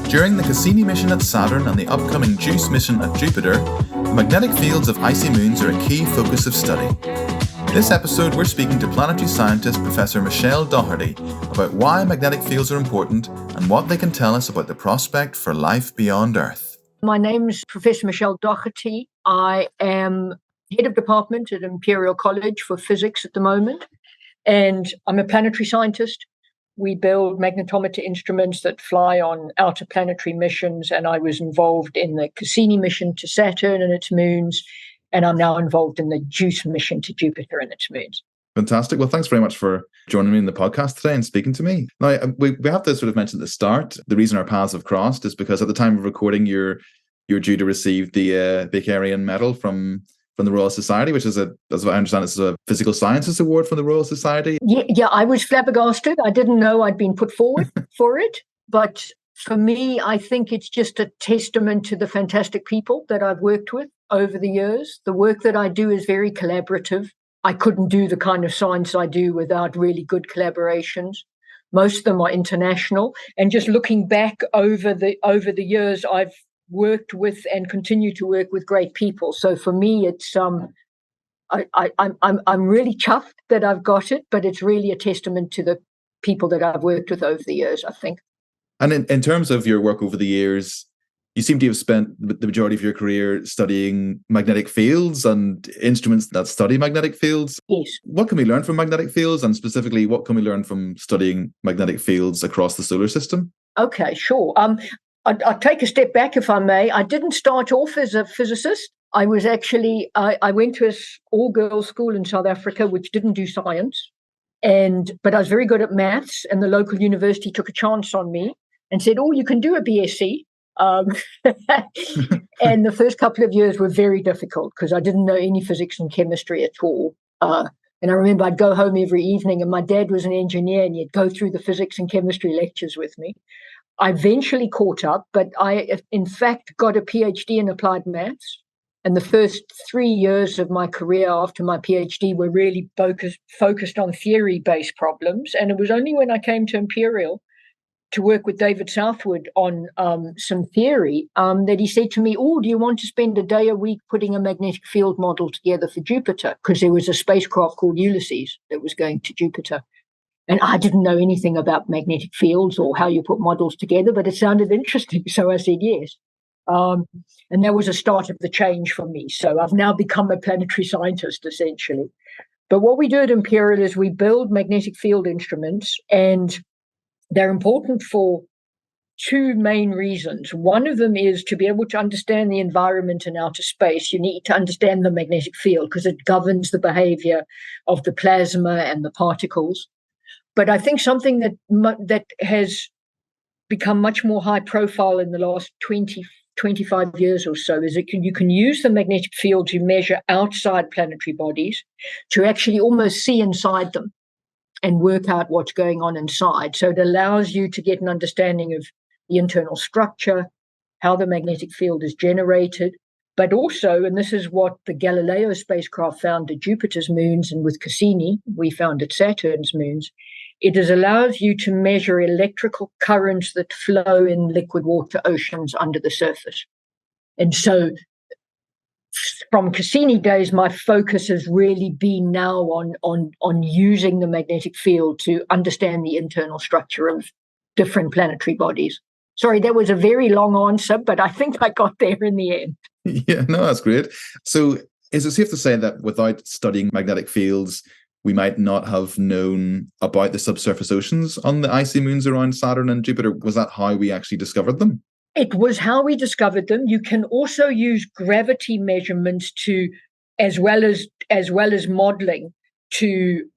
During the Cassini mission at Saturn and the upcoming JUICE mission at Jupiter, the magnetic fields of icy moons are a key focus of study. This episode, we're speaking to planetary scientist Professor Michele Dougherty about why magnetic fields are important and what they can tell us about the prospect for life beyond Earth. My name's Professor Michele Dougherty. I am head of department at Imperial College for physics at the moment, and I'm a planetary scientist. We build magnetometer instruments that fly on outer planetary missions, and I was involved in the Cassini mission to Saturn and its moons, and I'm now involved in the JUICE mission to Jupiter and its moons. Fantastic. Well, thanks very much for joining me in the podcast today and speaking to me. Now, we have to sort of mention at the start, the reason our paths have crossed is because at the time of recording, you're due to receive the Beckerian Medal from the Royal Society, which is as I understand, it's a physical sciences award from the Royal Society. Yeah, I was flabbergasted. I didn't know I'd been put forward for it. But for me, I think it's just a testament to the fantastic people that I've worked with over the years. The work that I do is very collaborative. I couldn't do the kind of science I do without really good collaborations. Most of them are international. And just looking back over the years, I've worked with and continue to work with great people. So for me, it's I'm really chuffed that I've got it, but it's really a testament to the people that I've worked with over the years, I think. And in terms of your work over the years, you seem to have spent the majority of your career studying magnetic fields and instruments that study magnetic fields. Yes. What can we learn from magnetic fields, and specifically, what can we learn from studying magnetic fields across the solar system? Okay, sure. I'll take a step back, if I may. I didn't start off as a physicist. I was actually, I went to an all-girls school in South Africa, which didn't do science. But I was very good at maths, and the local university took a chance on me and said, you can do a BSc. And the first couple of years were very difficult because I didn't know any physics and chemistry at all. And I remember I'd go home every evening, and my dad was an engineer, and he'd go through the physics and chemistry lectures with me. I eventually caught up, but I, in fact, got a PhD in applied maths. And the first 3 years of my career after my PhD were really focused on theory-based problems. And it was only when I came to Imperial to work with David Southwood on some theory that he said to me, do you want to spend a day a week putting a magnetic field model together for Jupiter? Because there was a spacecraft called Ulysses that was going to Jupiter. And I didn't know anything about magnetic fields or how you put models together, but it sounded interesting. So I said yes. And that was a start of the change for me. So I've now become a planetary scientist, essentially. But what we do at Imperial is we build magnetic field instruments, and they're important for two main reasons. One of them is to be able to understand the environment in outer space. You need to understand the magnetic field because it governs the behavior of the plasma and the particles. But I think something that has become much more high profile in the last 20, 25 years or so is that you can use the magnetic field to measure outside planetary bodies, to actually almost see inside them and work out what's going on inside. So it allows you to get an understanding of the internal structure, how the magnetic field is generated, but also, and this is what the Galileo spacecraft found at Jupiter's moons, and with Cassini, we found at Saturn's moons, it allows you to measure electrical currents that flow in liquid water oceans under the surface. And so from Cassini days, my focus has really been now on using the magnetic field to understand the internal structure of different planetary bodies. Sorry, that was a very long answer, but I think I got there in the end. Yeah, no, that's great. So is it safe to say that without studying magnetic fields, we might not have known about the subsurface oceans on the icy moons around Saturn and Jupiter? Was that how we actually discovered them? It was how we discovered them. You can also use gravity measurements to, as well as modeling, to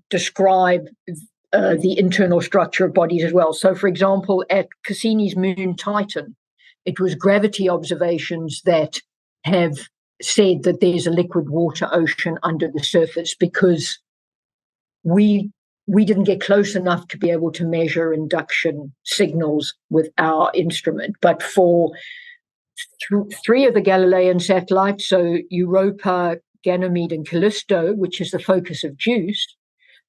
describe the internal structure of bodies as well. So, for example, at Cassini's moon Titan, it was gravity observations that have said that there's a liquid water ocean under the surface because we didn't get close enough to be able to measure induction signals with our instrument. But for three of the Galilean satellites, so Europa, Ganymede, and Callisto, which is the focus of JUICE,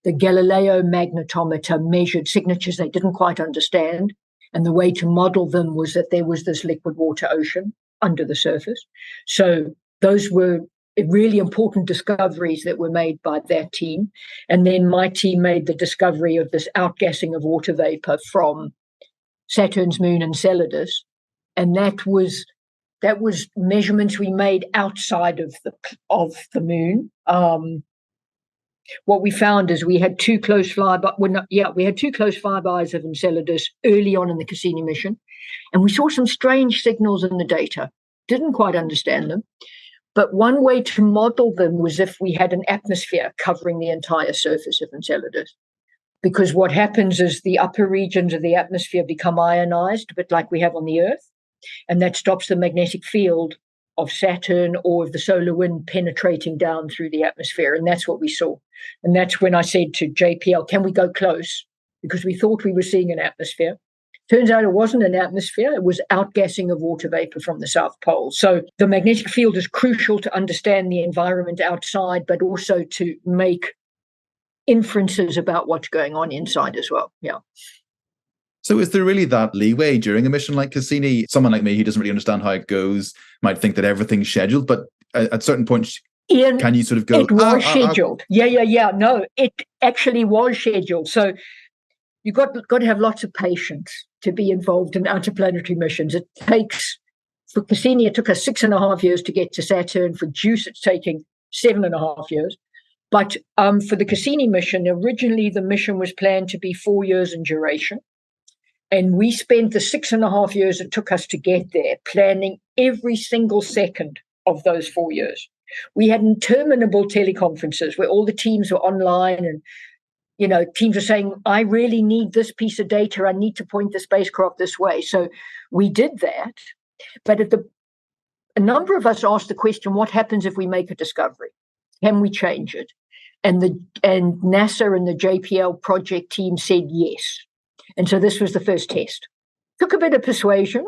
the Galileo magnetometer measured signatures they didn't quite understand. And the way to model them was that there was this liquid water ocean under the surface. So those were really important discoveries that were made by that team. And then my team made the discovery of this outgassing of water vapor from Saturn's moon Enceladus. And that was measurements we made outside of the moon. What we found is we had two close flybys of Enceladus early on in the Cassini mission, and we saw some strange signals in the data. Didn't quite understand them, but one way to model them was if we had an atmosphere covering the entire surface of Enceladus. Because what happens is the upper regions of the atmosphere become ionized, a bit like we have on the Earth, and that stops the magnetic field of Saturn or of the solar wind penetrating down through the atmosphere. And that's what we saw. And that's when I said to JPL, can we go close? Because we thought we were seeing an atmosphere. Turns out it wasn't an atmosphere. It was outgassing of water vapor from the South Pole. So the magnetic field is crucial to understand the environment outside, but also to make inferences about what's going on inside as well. Yeah. So is there really that leeway during a mission like Cassini? Someone like me who doesn't really understand how it goes might think that everyth's scheduled, but at certain points, Ian, can you sort of go... It was scheduled. Yeah. No, it actually was scheduled. So you've got to have lots of patience to be involved in interplanetary missions. For Cassini, it took us 6.5 years to get to Saturn. For JUICE, it's taking 7.5 years. But for the Cassini mission, originally the mission was planned to be 4 years in duration. And we spent the 6.5 years it took us to get there planning every single second of those 4 years. We had interminable teleconferences where all the teams were online and, teams were saying, I really need this piece of data. I need to point the spacecraft this way. So we did that. But a number of us asked the question, what happens if we make a discovery? Can we change it? And NASA and the JPL project team said yes. And so this was the first test. Took a bit of persuasion,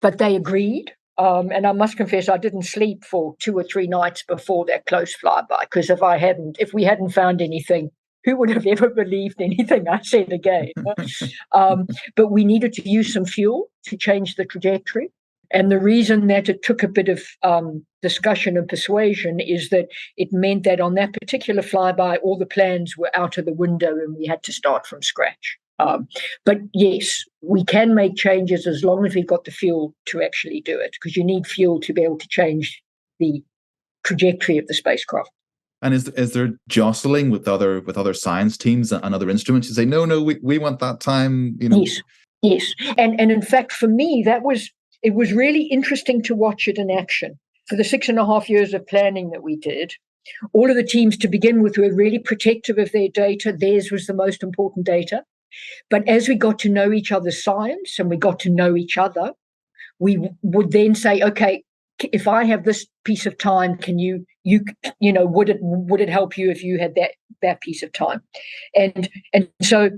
but they agreed. And I must confess, I didn't sleep for 2 or 3 nights before that close flyby, because if we hadn't found anything, who would have ever believed anything I said again? But we needed to use some fuel to change the trajectory. And the reason that it took a bit of discussion and persuasion is that it meant that on that particular flyby, all the plans were out of the window and we had to start from scratch. But yes, we can make changes as long as we've got the fuel to actually do it, because you need fuel to be able to change the trajectory of the spacecraft. And is there jostling with other science teams and other instruments? You say, no, we want that time, Yes. And in fact, for me, it was really interesting to watch it in action. For the 6.5 years of planning that we did, all of the teams to begin with were really protective of their data. Theirs was the most important data. But as we got to know each other's science and we got to know each other, we would then say, okay, if I have this piece of time, can you would it help you if you had that piece of time? And so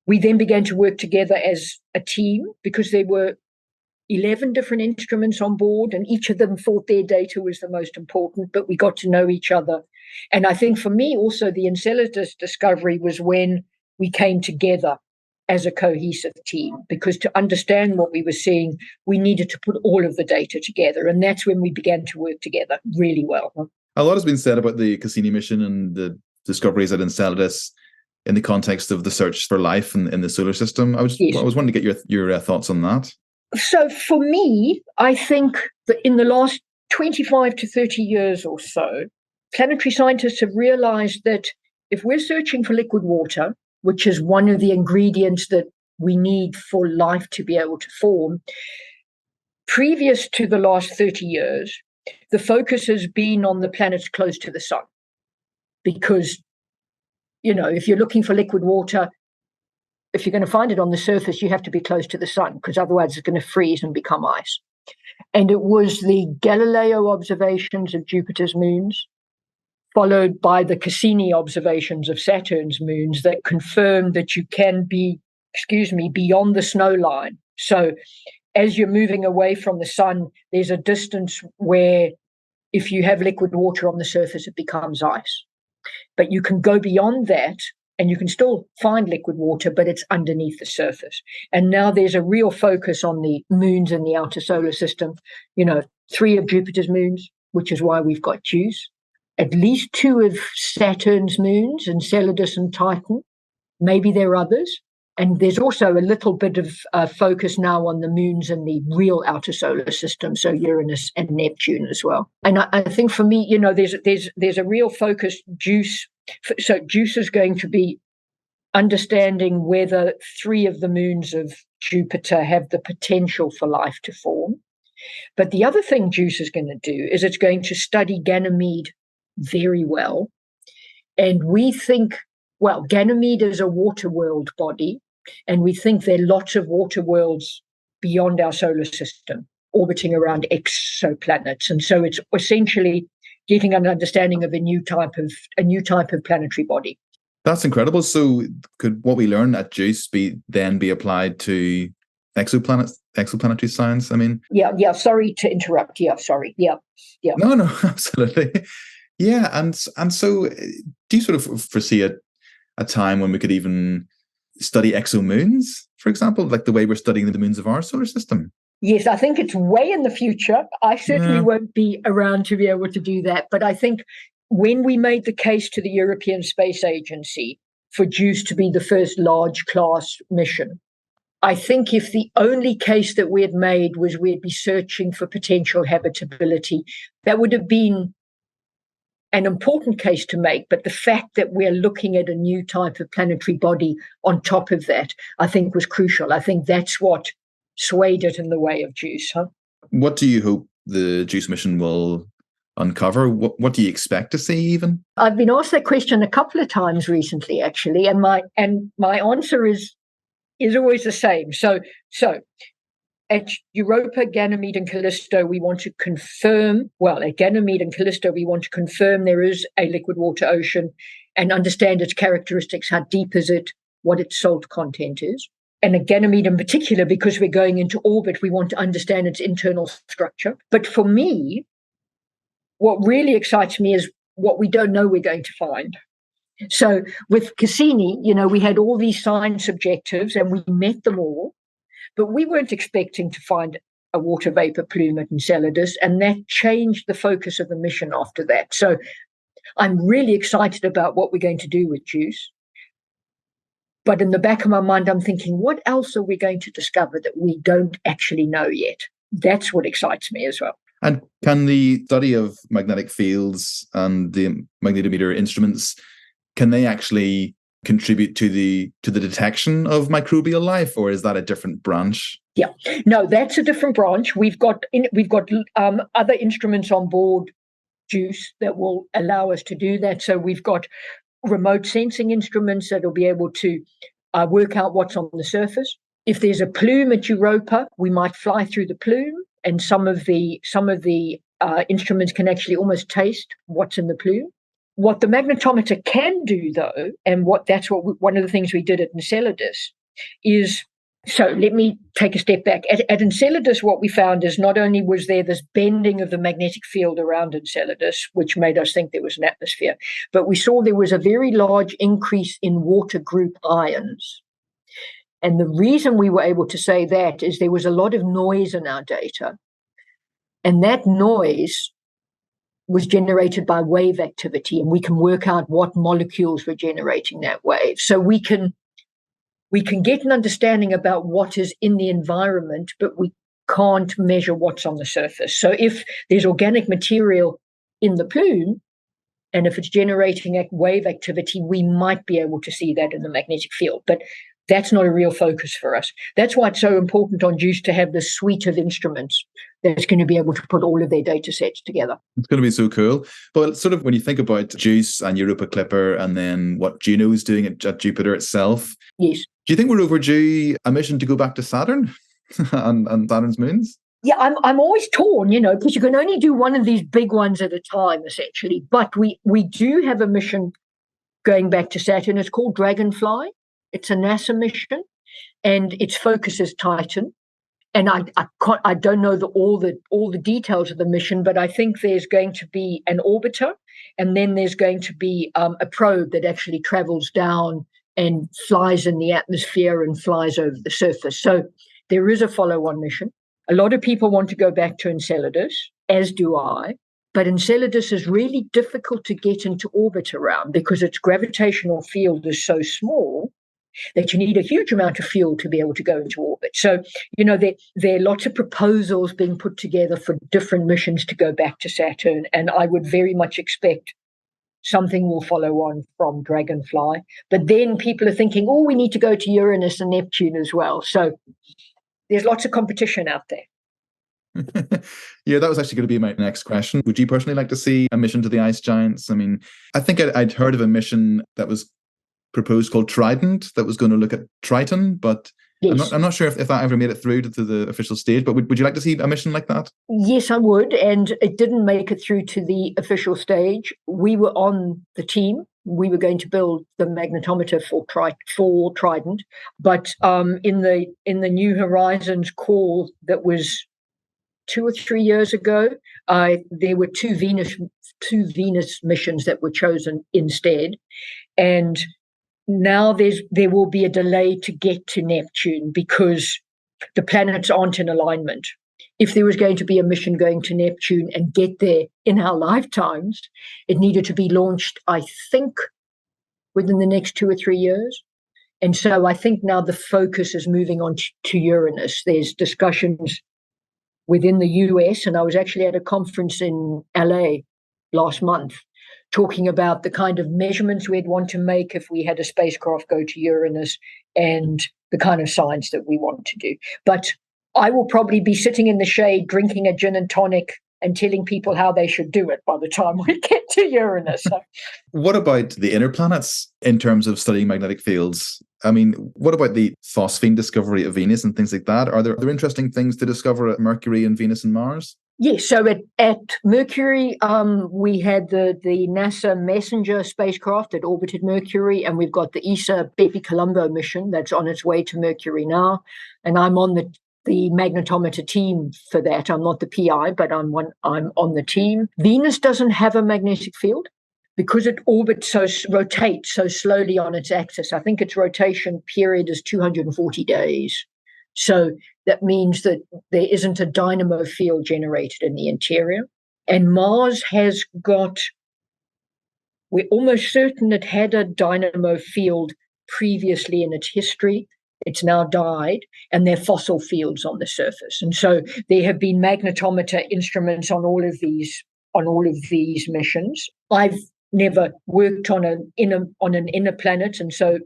we then began to work together as a team, because there were 11 different instruments on board, and each of them thought their data was the most important, but we got to know each other. And I think for me also, the Enceladus discovery was when we came together as a cohesive team, because to understand what we were seeing, we needed to put all of the data together. And that's when we began to work together really well. A lot has been said about the Cassini mission and the discoveries at Enceladus in the context of the search for life in the solar system. I was wanting to get your thoughts on that. So for me, I think that in the last 25 to 30 years or so, planetary scientists have realized that if we're searching for liquid water, which is one of the ingredients that we need for life to be able to form, previous to the last 30 years, the focus has been on the planets close to the sun. Because, if you're looking for liquid water, if you're going to find it on the surface, you have to be close to the sun, because otherwise it's going to freeze and become ice. And it was the Galileo observations of Jupiter's moons, followed by the Cassini observations of Saturn's moons, that confirmed that you can be, beyond the snow line. So as you're moving away from the sun, there's a distance where if you have liquid water on the surface, it becomes ice. But you can go beyond that and you can still find liquid water, but it's underneath the surface. And now there's a real focus on the moons in the outer solar system. 3 of Jupiter's moons, which is why we've got JUICE. At least 2 of Saturn's moons, Enceladus and Titan. Maybe there are others. And there's also a little bit of focus now on the moons in the real outer solar system, so Uranus and Neptune as well. And I think for me, there's a real focus. JUICE. So JUICE is going to be understanding whether 3 of the moons of Jupiter have the potential for life to form. But the other thing JUICE is going to do is it's going to study Ganymede very well. And we think, Ganymede is a water world body, and we think there are lots of water worlds beyond our solar system orbiting around exoplanets. And so it's essentially getting an understanding of a new type of planetary body. That's incredible. So could what we learn at JUICE be applied to exoplanetary science? I mean, yeah. Sorry to interrupt. Yeah, sorry. Yeah. No, absolutely. Yeah, and so do you sort of foresee a time when we could even study exomoons, for example, like the way we're studying the moons of our solar system? Yes, I think it's way in the future. I certainly won't be around to be able to do that. But I think when we made the case to the European Space Agency for JUICE to be the first large class mission, I think if the only case that we had made was we'd be searching for potential habitability, that would have been an important case to make. But the fact that we're looking at a new type of planetary body on top of that, I think was crucial. I think that's what swayed it in the way of JUICE. What do you hope the JUICE mission will uncover? What do you expect to see even? I've been asked that question a couple of times recently, actually, and my answer is always the same. So at Europa, Ganymede, and Callisto, we want to confirm, at Ganymede and Callisto, we want to confirm there is a liquid water ocean and understand its characteristics. How deep is it? What its salt content is. And at Ganymede in particular, because we're going into orbit, we want to understand its internal structure. But for me, what really excites me is what we don't know we're going to find. So with Cassini, we had all these science objectives and we met them all. But we weren't expecting to find a water vapor plume at Enceladus, and that changed the focus of the mission after that. So I'm really excited about what we're going to do with JUICE. But in the back of my mind, I'm thinking, what else are we going to discover that we don't actually know yet? That's what excites me as well. And can the study of magnetic fields and the magnetometer instruments, can they actually contribute to the detection of microbial life, or is that a different branch? Yeah, no, that's a different branch. We've got other instruments on board JUICE that will allow us to do that. So we've got remote sensing instruments that will be able to work out what's on the surface. If there's a plume at Europa, we might fly through the plume, and some of the instruments can actually almost taste what's in the plume. What the magnetometer can do, though, and one of the things we did at Enceladus is, so let me take a step back. At Enceladus, what we found is not only was there this bending of the magnetic field around Enceladus, which made us think there was an atmosphere, but we saw there was a very large increase in water group ions. And the reason we were able to say that is there was a lot of noise in our data. And that noise was generated by wave activity, and we can work out what molecules were generating that wave. So we can get an understanding about what is in the environment, but we can't measure what's on the surface. So if there's organic material in the plume, and if it's generating a wave activity, we might be able to see that in the magnetic field. But that's not a real focus for us. That's why it's so important on JUICE to have this suite of instruments that's going to be able to put all of their data sets together. It's going to be so cool. But sort of when you think about JUICE and Europa Clipper and then what Juno's doing at Jupiter itself, yes. Do you think we're overdue a mission to go back to Saturn and Saturn's moons? Yeah, I'm always torn, because you can only do one of these big ones at a time, essentially. But we do have a mission going back to Saturn. It's called Dragonfly. It's a NASA mission, and its focus is Titan. And I don't know all the details of the mission, but I think there's going to be an orbiter, And then there's going to be a probe that actually travels down and flies in the atmosphere and flies over the surface. So there is a follow-on mission. A lot of people want to go back to Enceladus, as do I. But Enceladus is really difficult to get into orbit around because its gravitational field is so small that you need a huge amount of fuel to be able to go into orbit. So, there are lots of proposals being put together for different missions to go back to Saturn, and I would very much expect something will follow on from Dragonfly. But then people are thinking, we need to go to Uranus and Neptune as well. So there's lots of competition out there. Yeah, that was actually going to be my next question. Would you personally like to see a mission to the ice giants? I mean, I think I'd heard of a mission that was proposed called Trident that was going to look at Triton, but yes. I'm not sure if that ever made it through to the official stage, but would you like to see a mission like that? Yes, I would, and it didn't make it through to the official stage. We were on the team. We were going to build the magnetometer for Trident, but in the New Horizons call that was 2 or 3 years ago, there were two Venus missions that were chosen instead, and now there will be a delay to get to Neptune because the planets aren't in alignment. If there was going to be a mission going to Neptune and get there in our lifetimes, it needed to be launched, I think, within the next 2 or 3 years. And so I think now the focus is moving on to Uranus. There's discussions within the US, and I was actually at a conference in LA last month talking about the kind of measurements we'd want to make if we had a spacecraft go to Uranus and the kind of science that we want to do. But I will probably be sitting in the shade drinking a gin and tonic and telling people how they should do it by the time we get to Uranus. So. What about the inner planets in terms of studying magnetic fields? I mean, what about the phosphine discovery of Venus and things like that? Are there interesting things to discover at Mercury and Venus and Mars? Yes, so at Mercury, we had the NASA Messenger spacecraft that orbited Mercury, and we've got the ESA Bepi-Colombo mission that's on its way to Mercury now. And I'm on the magnetometer team for that. I'm not the PI, but I'm on the team. Venus doesn't have a magnetic field because it rotates so slowly on its axis. I think its rotation period is 240 days. So that means that there isn't a dynamo field generated in the interior. And Mars we're almost certain it had a dynamo field previously in its history. It's now died, and there are fossil fields on the surface. And so there have been magnetometer instruments on all of these missions. I've never worked on an inner planet, and so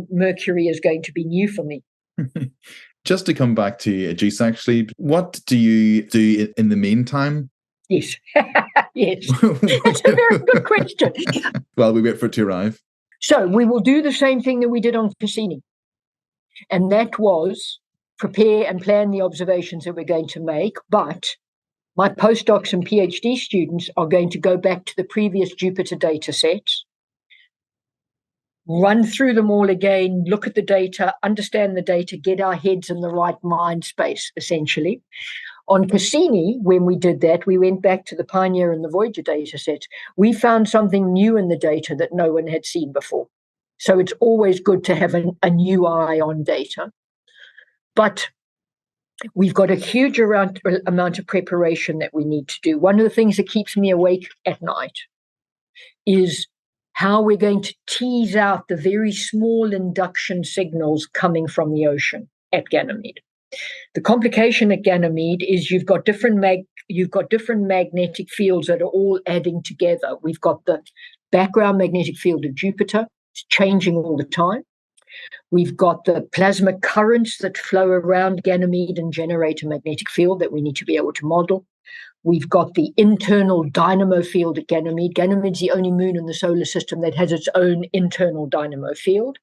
Mercury is going to be new for me. Just to come back to JUICE, actually, what do you do in the meantime? Yes, yes, that's a very good question. Well, we wait for it to arrive. So we will do the same thing that we did on Cassini. And that was prepare and plan the observations that we're going to make. But my postdocs and PhD students are going to go back to the previous Jupiter data sets, run through them all again, look at the data, understand the data, get our heads in the right mind space, essentially. On Cassini, when we did that, we went back to the Pioneer and the Voyager data sets. We found something new in the data that no one had seen before. So it's always good to have a new eye on data. But we've got a huge amount of preparation that we need to do. One of the things that keeps me awake at night is how we're going to tease out the very small induction signals coming from the ocean at Ganymede. The complication at Ganymede is you've got different magnetic fields that are all adding together. We've got the background magnetic field of Jupiter. It's changing all the time. We've got the plasma currents that flow around Ganymede and generate a magnetic field that we need to be able to model. We've got the internal dynamo field at Ganymede. Ganymede's the only moon in the solar system that has its own internal dynamo field.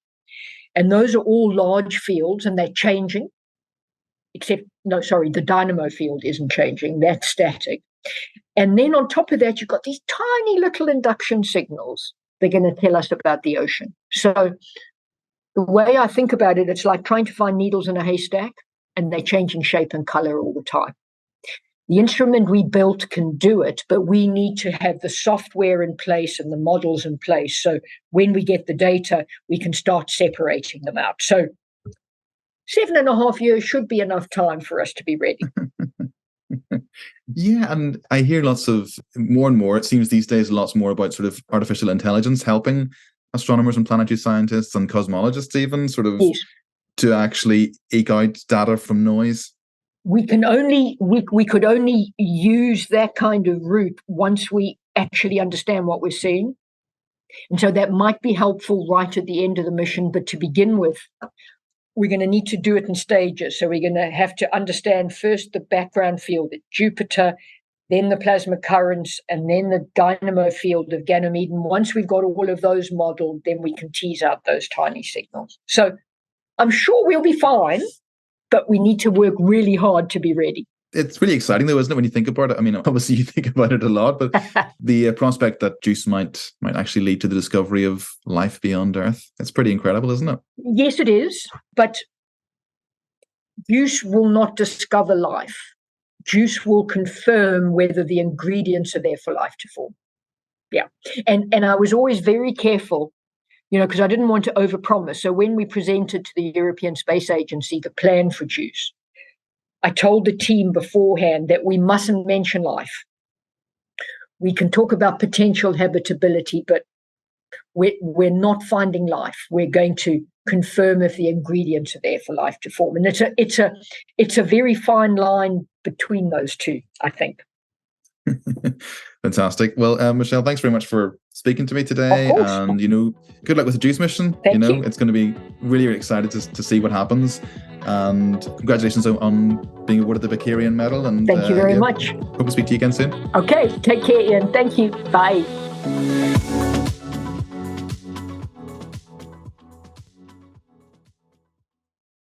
And those are all large fields, and they're changing. The dynamo field isn't changing. That's static. And then on top of that, you've got these tiny little induction signals. They're going to tell us about the ocean. So the way I think about it, it's like trying to find needles in a haystack, and they're changing shape and color all the time. The instrument we built can do it, but we need to have the software in place and the models in place. So when we get the data, we can start separating them out. So 7.5 years should be enough time for us to be ready. Yeah, and I hear more and more, it seems these days, lots more about sort of artificial intelligence helping astronomers and planetary scientists and cosmologists even Yes. to actually eke out data from noise. We could only use that kind of route once we actually understand what we're seeing. And so that might be helpful right at the end of the mission. But to begin with, we're going to need to do it in stages. So we're going to have to understand first the background field at Jupiter, then the plasma currents, and then the dynamo field of Ganymede. Once we've got all of those modeled, then we can tease out those tiny signals. So I'm sure we'll be fine, but we need to work really hard to be ready. It's really exciting, though, isn't it, when you think about it? I mean, obviously you think about it a lot, but the prospect that JUICE might actually lead to the discovery of life beyond Earth, it's pretty incredible, isn't it? Yes, it is. But JUICE will not discover life. JUICE will confirm whether the ingredients are there for life to form. Yeah. And I was always very careful, because I didn't want to overpromise. So when we presented to the European Space Agency the plan for JUICE, I told the team beforehand that we mustn't mention life. We can talk about potential habitability, but we're not finding life. We're going to confirm if the ingredients are there for life to form. And it's a very fine line between those two, I think. Fantastic. Well, Michele, thanks very much for speaking to me today. And, good luck with the JUICE mission. Thank you. It's going to be really, really excited to see what happens. And congratulations on being awarded the Vicarian Medal. And thank you very much. Hope to speak to you again soon. Okay. Take care, Ian. Thank you. Bye.